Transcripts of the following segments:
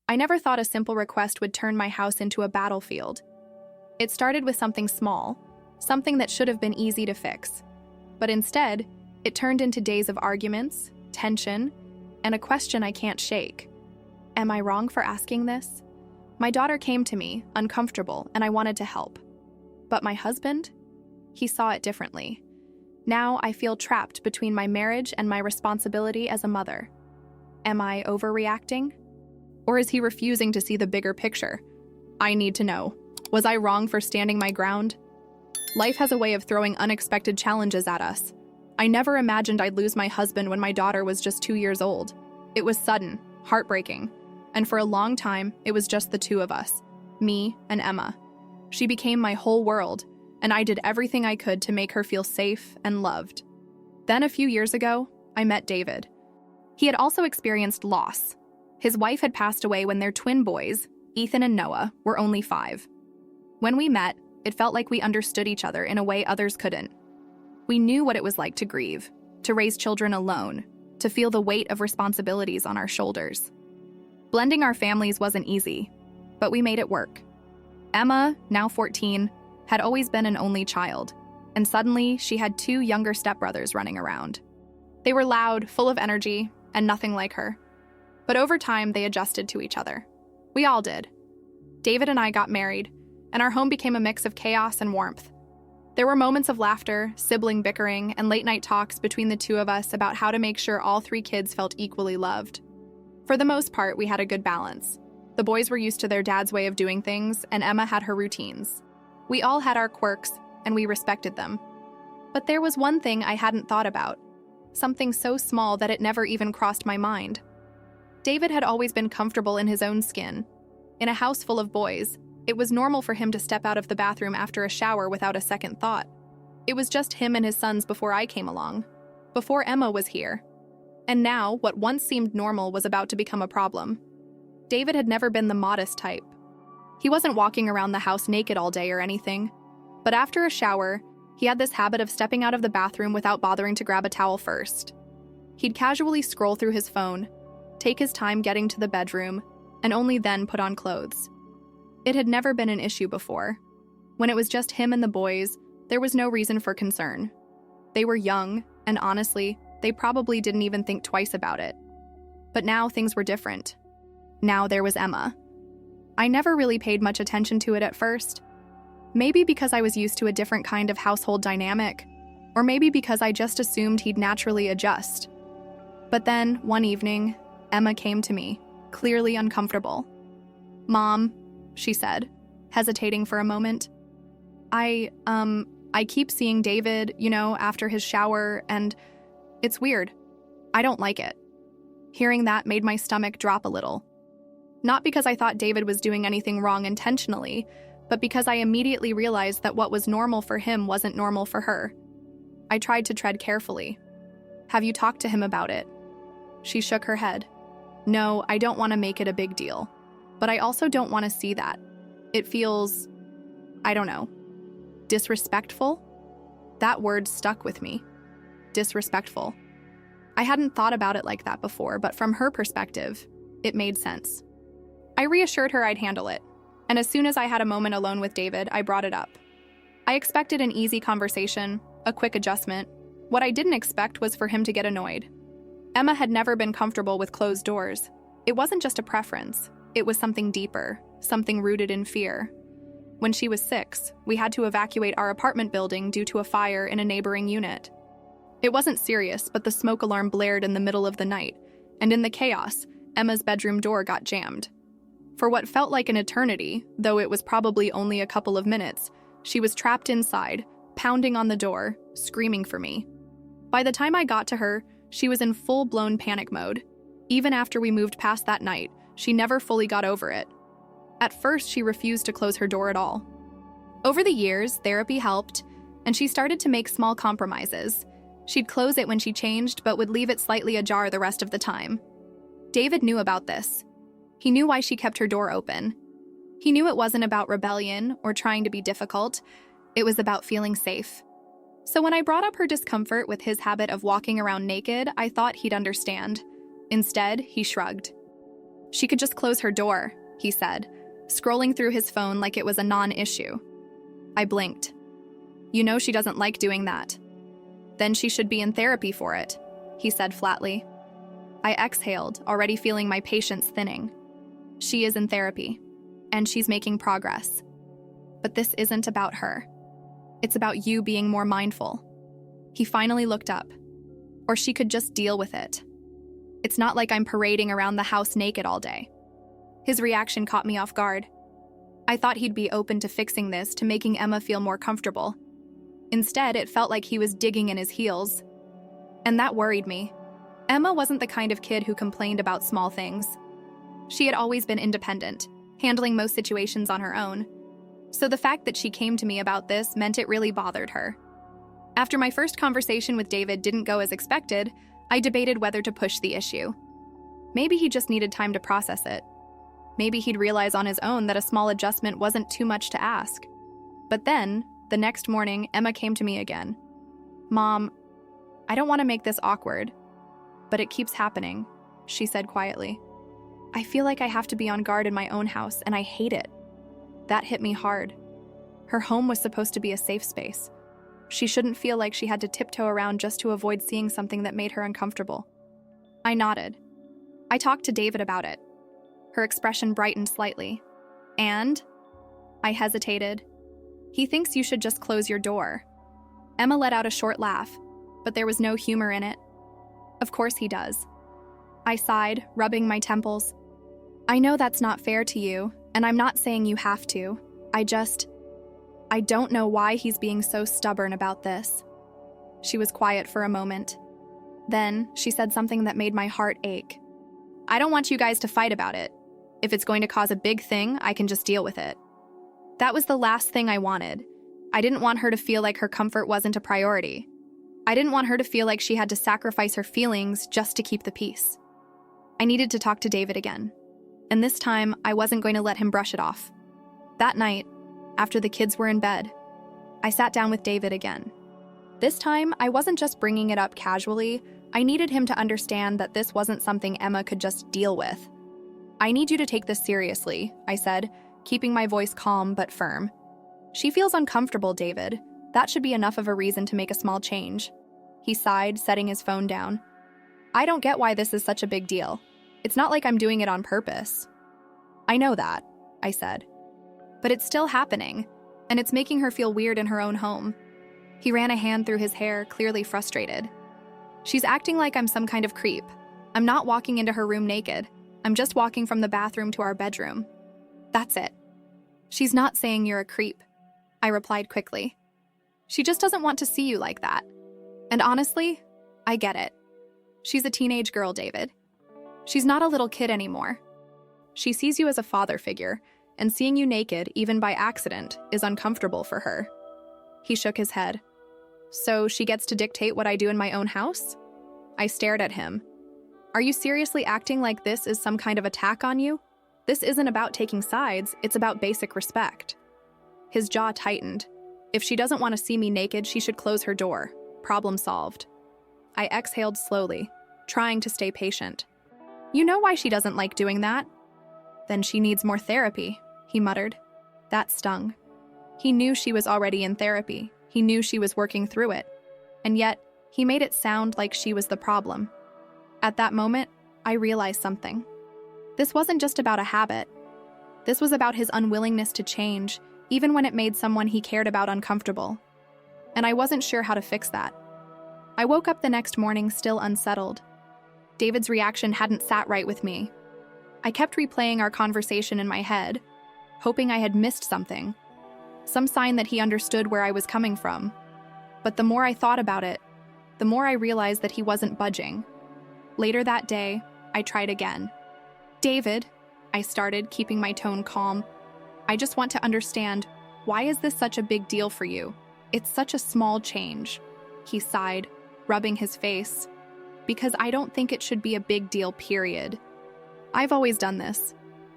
I never thought a simple request would turn my house into a battlefield. It started with something small, something that should have been easy to fix. But instead, it turned into days of arguments, tension, and a question I can't shake. Am I wrong for asking this? My daughter came to me, uncomfortable, and I wanted to help. But my husband? He saw it differently. Now I feel trapped between my marriage and my responsibility as a mother. Am I overreacting? Or is he refusing to see the bigger picture? I need to know. Was I wrong for standing my ground? Life has a way of throwing unexpected challenges at us. I never imagined I'd lose my husband when my daughter was just 2 years old. It was sudden, heartbreaking, and for a long time, it was just the two of us, me and Emma. She became my whole world, and I did everything I could to make her feel safe and loved. Then a few years ago, I met David. He had also experienced loss. His wife had passed away when their twin boys, Ethan and Noah, were only 5. When we met, it felt like we understood each other in a way others couldn't. We knew what it was like to grieve, to raise children alone, to feel the weight of responsibilities on our shoulders. Blending our families wasn't easy, but we made it work. Emma, now 14, had always been an only child, and suddenly she had 2 younger stepbrothers running around. They were loud, full of energy, and nothing like her. But over time, they adjusted to each other. We all did. David and I got married, and our home became a mix of chaos and warmth. There were moments of laughter, sibling bickering, and late-night talks between the two of us about how to make sure all 3 kids felt equally loved. For the most part, we had a good balance. The boys were used to their dad's way of doing things, and Emma had her routines. We all had our quirks, and we respected them. But there was one thing I hadn't thought about, something so small that it never even crossed my mind. David had always been comfortable in his own skin. In a house full of boys, it was normal for him to step out of the bathroom after a shower without a second thought. It was just him and his sons before I came along, before Emma was here. And now, what once seemed normal was about to become a problem. David had never been the modest type. He wasn't walking around the house naked all day or anything. But after a shower, he had this habit of stepping out of the bathroom without bothering to grab a towel first. He'd casually scroll through his phone, take his time getting to the bedroom, and only then put on clothes. It had never been an issue before. When it was just him and the boys, there was no reason for concern. They were young, and honestly, they probably didn't even think twice about it. But now things were different. Now there was Emma. I never really paid much attention to it at first. Maybe because I was used to a different kind of household dynamic, or maybe because I just assumed he'd naturally adjust. But then, one evening, Emma came to me, clearly uncomfortable. "Mom," she said, hesitating for a moment. I keep seeing David, after his shower, and it's weird. I don't like it." Hearing that made my stomach drop a little. Not because I thought David was doing anything wrong intentionally, but because I immediately realized that what was normal for him wasn't normal for her. I tried to tread carefully. "Have you talked to him about it?" She shook her head. "No, I don't want to make it a big deal. But I also don't want to see that. It feels, I don't know, disrespectful?" That word stuck with me. Disrespectful. I hadn't thought about it like that before, but from her perspective, it made sense. I reassured her I'd handle it, and as soon as I had a moment alone with David, I brought it up. I expected an easy conversation, a quick adjustment. What I didn't expect was for him to get annoyed. Emma had never been comfortable with closed doors. It wasn't just a preference. It was something deeper, something rooted in fear. When she was 6, we had to evacuate our apartment building due to a fire in a neighboring unit. It wasn't serious, but the smoke alarm blared in the middle of the night, and in the chaos, Emma's bedroom door got jammed. For what felt like an eternity, though it was probably only a couple of minutes, she was trapped inside, pounding on the door, screaming for me. By the time I got to her, she was in full-blown panic mode. Even after we moved past that night, she never fully got over it. At first, she refused to close her door at all. Over the years, therapy helped, and she started to make small compromises. She'd close it when she changed, but would leave it slightly ajar the rest of the time. David knew about this. He knew why she kept her door open. He knew it wasn't about rebellion or trying to be difficult. It was about feeling safe. So when I brought up her discomfort with his habit of walking around naked, I thought he'd understand. Instead, he shrugged. She could just close her door, he said, scrolling through his phone like it was a non-issue. I blinked. You know she doesn't like doing that. Then she should be in therapy for it, he said flatly. I exhaled, already feeling my patience thinning. She is in therapy, and she's making progress. But this isn't about her. It's about you being more mindful. He finally looked up. Or she could just deal with it. It's not like I'm parading around the house naked all day. His reaction caught me off guard. I thought he'd be open to fixing this, to making Emma feel more comfortable. Instead, it felt like he was digging in his heels. And that worried me. Emma wasn't the kind of kid who complained about small things. She had always been independent, handling most situations on her own. So the fact that she came to me about this meant it really bothered her. After my first conversation with David didn't go as expected, I debated whether to push the issue. Maybe he just needed time to process it. Maybe he'd realize on his own that a small adjustment wasn't too much to ask. But then, the next morning, Emma came to me again. Mom, I don't want to make this awkward, but it keeps happening, she said quietly. I feel like I have to be on guard in my own house, and I hate it. That hit me hard. Her home was supposed to be a safe space. She shouldn't feel like she had to tiptoe around just to avoid seeing something that made her uncomfortable. I nodded. I talked to David about it. Her expression brightened slightly. And? I hesitated. He thinks you should just close your door. Emma let out a short laugh, but there was no humor in it. Of course he does. I sighed, rubbing my temples. I know that's not fair to you, and I'm not saying you have to. I don't know why he's being so stubborn about this. She was quiet for a moment. Then, she said something that made my heart ache. I don't want you guys to fight about it. If it's going to cause a big thing, I can just deal with it. That was the last thing I wanted. I didn't want her to feel like her comfort wasn't a priority. I didn't want her to feel like she had to sacrifice her feelings just to keep the peace. I needed to talk to David again. And this time, I wasn't going to let him brush it off. That night, after the kids were in bed, I sat down with David again. This time, I wasn't just bringing it up casually. I needed him to understand that this wasn't something Emma could just deal with. I need you to take this seriously, I said, keeping my voice calm but firm. She feels uncomfortable, David. That should be enough of a reason to make a small change. He sighed, setting his phone down. I don't get why this is such a big deal. It's not like I'm doing it on purpose. I know that, I said. But it's still happening, and it's making her feel weird in her own home. He ran a hand through his hair, clearly frustrated. She's acting like I'm some kind of creep. I'm not walking into her room naked. I'm just walking from the bathroom to our bedroom. That's it. She's not saying you're a creep, I replied quickly. She just doesn't want to see you like that. And honestly, I get it. She's a teenage girl, David. She's not a little kid anymore. She sees you as a father figure, and seeing you naked, even by accident, is uncomfortable for her. He shook his head. So she gets to dictate what I do in my own house? I stared at him. Are you seriously acting like this is some kind of attack on you? This isn't about taking sides, it's about basic respect. His jaw tightened. If she doesn't want to see me naked, she should close her door. Problem solved. I exhaled slowly, trying to stay patient. You know why she doesn't like doing that? Then she needs more therapy, he muttered. That stung. He knew she was already in therapy. He knew she was working through it. And yet, he made it sound like she was the problem. At that moment, I realized something. This wasn't just about a habit. This was about his unwillingness to change, even when it made someone he cared about uncomfortable. And I wasn't sure how to fix that. I woke up the next morning still unsettled. David's reaction hadn't sat right with me. I kept replaying our conversation in my head, hoping I had missed something, some sign that he understood where I was coming from. But the more I thought about it, the more I realized that he wasn't budging. Later that day, I tried again. David, I started, keeping my tone calm. I just want to understand, why is this such a big deal for you? It's such a small change. He sighed, rubbing his face. Because I don't think it should be a big deal, period. I've always done this.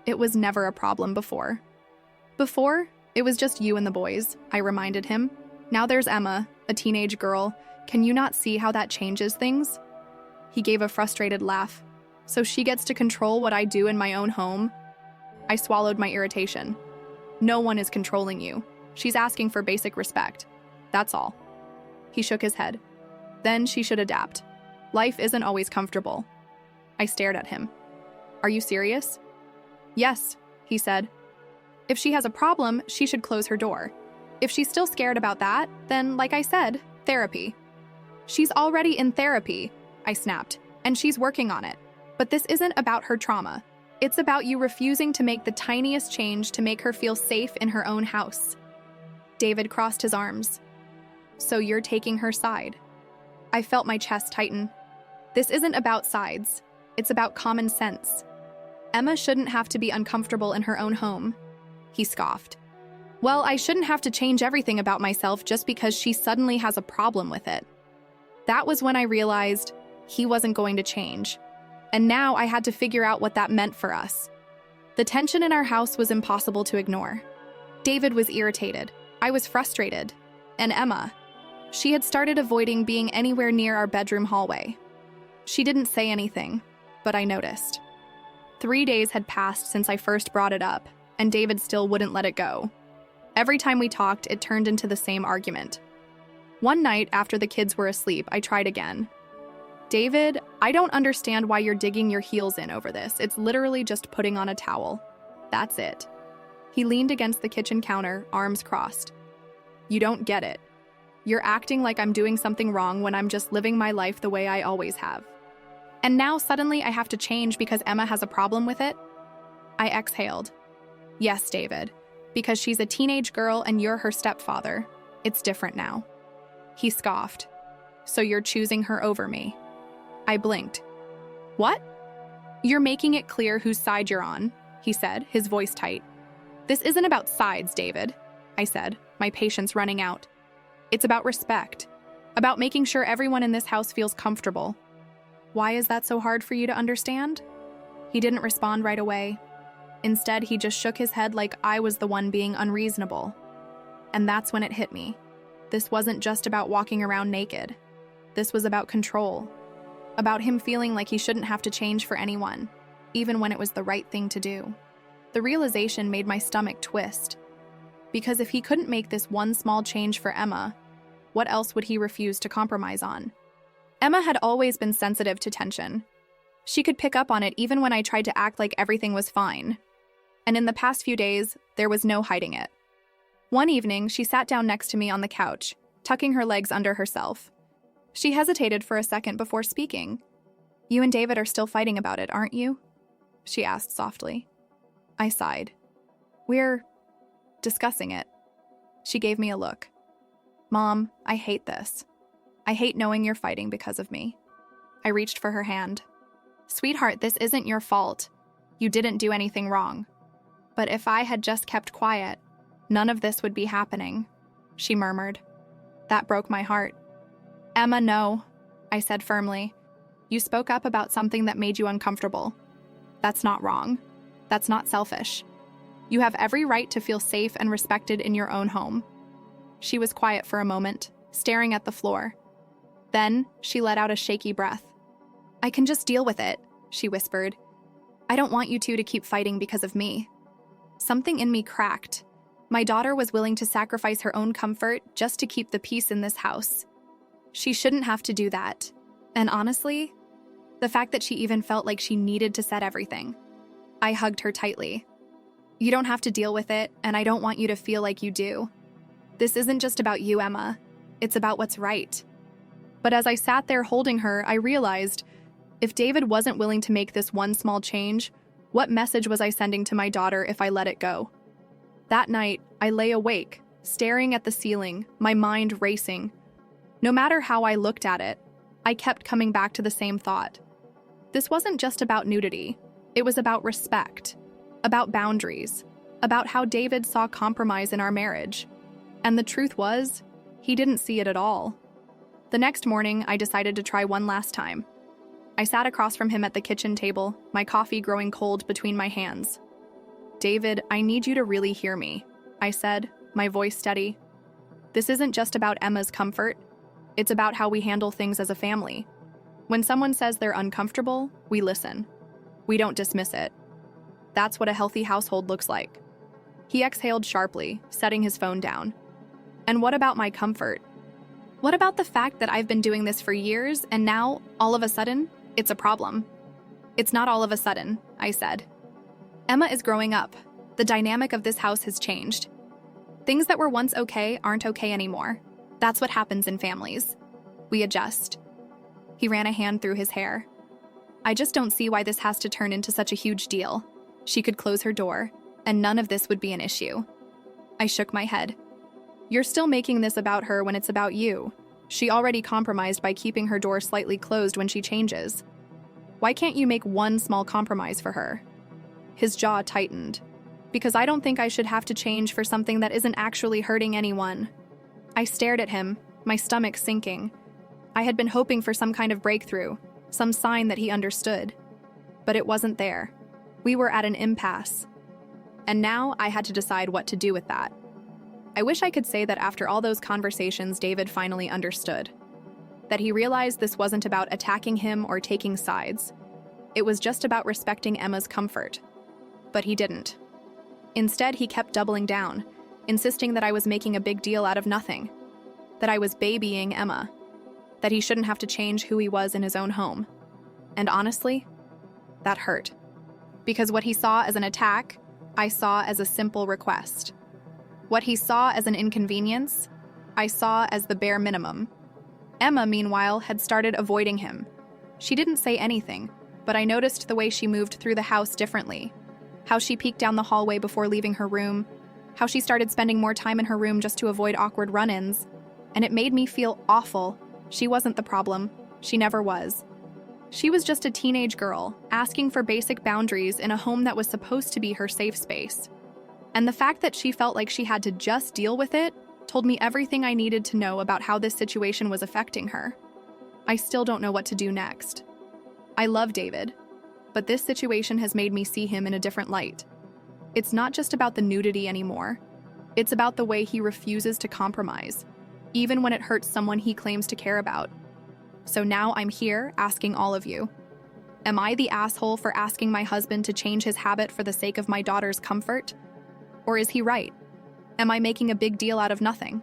It was never a problem before. Before, it was just you and the boys, I reminded him. Now there's Emma, a teenage girl. Can you not see how that changes things? He gave a frustrated laugh. So she gets to control what I do in my own home? I swallowed my irritation. No one is controlling you. She's asking for basic respect. That's all. He shook his head. Then she should adapt. Life isn't always comfortable. I stared at him. Are you serious? Yes, he said. If she has a problem, she should close her door. If she's still scared about that, then, like I said, therapy. She's already in therapy, I snapped, and she's working on it. But this isn't about her trauma. It's about you refusing to make the tiniest change to make her feel safe in her own house. David crossed his arms. So you're taking her side. I felt my chest tighten. This isn't about sides. It's about common sense. Emma shouldn't have to be uncomfortable in her own home. He scoffed. Well, I shouldn't have to change everything about myself just because she suddenly has a problem with it. That was when I realized he wasn't going to change. And now I had to figure out what that meant for us. The tension in our house was impossible to ignore. David was irritated. I was frustrated. And Emma, she had started avoiding being anywhere near our bedroom hallway. She didn't say anything, but I noticed. 3 days had passed since I first brought it up, and David still wouldn't let it go. Every time we talked, it turned into the same argument. One night, after the kids were asleep, I tried again. David, I don't understand why you're digging your heels in over this. It's literally just putting on a towel. That's it. He leaned against the kitchen counter, arms crossed. You don't get it. You're acting like I'm doing something wrong when I'm just living my life the way I always have. And now suddenly I have to change because Emma has a problem with it? I exhaled. Yes, David, because she's a teenage girl and you're her stepfather. It's different now. He scoffed. So you're choosing her over me. I blinked. What? You're making it clear whose side you're on, he said, his voice tight. This isn't about sides, David, I said, my patience running out. It's about respect, about making sure everyone in this house feels comfortable. Why is that so hard for you to understand? He didn't respond right away. Instead, he just shook his head like I was the one being unreasonable. And that's when it hit me. This wasn't just about walking around naked. This was about control. About him feeling like he shouldn't have to change for anyone, even when it was the right thing to do. The realization made my stomach twist. Because if he couldn't make this one small change for Emma, what else would he refuse to compromise on? Emma had always been sensitive to tension. She could pick up on it even when I tried to act like everything was fine. And in the past few days, there was no hiding it. One evening, she sat down next to me on the couch, tucking her legs under herself. She hesitated for a second before speaking. You and David are still fighting about it, aren't you? She asked softly. I sighed. We're discussing it. She gave me a look. Mom, I hate this. I hate knowing you're fighting because of me. I reached for her hand. Sweetheart, this isn't your fault. You didn't do anything wrong. But if I had just kept quiet, none of this would be happening, she murmured. That broke my heart. Emma, no, I said firmly. You spoke up about something that made you uncomfortable. That's not wrong. That's not selfish. You have every right to feel safe and respected in your own home. She was quiet for a moment, staring at the floor. Then, she let out a shaky breath. I can just deal with it, she whispered. I don't want you two to keep fighting because of me. Something in me cracked. My daughter was willing to sacrifice her own comfort just to keep the peace in this house. She shouldn't have to do that. And honestly, the fact that she even felt like she needed to set everything. I hugged her tightly. You don't have to deal with it, and I don't want you to feel like you do. This isn't just about you, Emma. It's about what's right. But as I sat there holding her, I realized, if David wasn't willing to make this one small change, what message was I sending to my daughter if I let it go? That night, I lay awake, staring at the ceiling, my mind racing. No matter how I looked at it, I kept coming back to the same thought. This wasn't just about nudity. It was about respect, about boundaries, about how David saw compromise in our marriage. And the truth was, he didn't see it at all. The next morning, I decided to try one last time. I sat across from him at the kitchen table, my coffee growing cold between my hands. David, I need you to really hear me, I said, my voice steady. This isn't just about Emma's comfort. It's about how we handle things as a family. When someone says they're uncomfortable, we listen. We don't dismiss it. That's what a healthy household looks like. He exhaled sharply, setting his phone down. And what about my comfort? What about the fact that I've been doing this for years and now, all of a sudden, it's a problem? It's not all of a sudden, I said. Emma is growing up. The dynamic of this house has changed. Things that were once okay aren't okay anymore. That's what happens in families. We adjust. He ran a hand through his hair. I just don't see why this has to turn into such a huge deal. She could close her door, and none of this would be an issue. I shook my head. You're still making this about her when it's about you. She already compromised by keeping her door slightly closed when she changes. Why can't you make one small compromise for her? His jaw tightened. Because I don't think I should have to change for something that isn't actually hurting anyone. I stared at him, my stomach sinking. I had been hoping for some kind of breakthrough, some sign that he understood. But it wasn't there. We were at an impasse. And now I had to decide what to do with that. I wish I could say that after all those conversations, David finally understood. That he realized this wasn't about attacking him or taking sides. It was just about respecting Emma's comfort. But he didn't. Instead, he kept doubling down, insisting that I was making a big deal out of nothing. That I was babying Emma. That he shouldn't have to change who he was in his own home. And honestly, that hurt. Because what he saw as an attack, I saw as a simple request. What he saw as an inconvenience, I saw as the bare minimum. Emma, meanwhile, had started avoiding him. She didn't say anything, but I noticed the way she moved through the house differently. How she peeked down the hallway before leaving her room. How she started spending more time in her room just to avoid awkward run-ins. And it made me feel awful. She wasn't the problem. She never was. She was just a teenage girl, asking for basic boundaries in a home that was supposed to be her safe space. And the fact that she felt like she had to just deal with it told me everything I needed to know about how this situation was affecting her. I still don't know what to do next. I love David, but this situation has made me see him in a different light. It's not just about the nudity anymore. It's about the way he refuses to compromise, even when it hurts someone he claims to care about. So now I'm here asking all of you. Am I the asshole for asking my husband to change his habit for the sake of my daughter's comfort? Or is he right? Am I making a big deal out of nothing?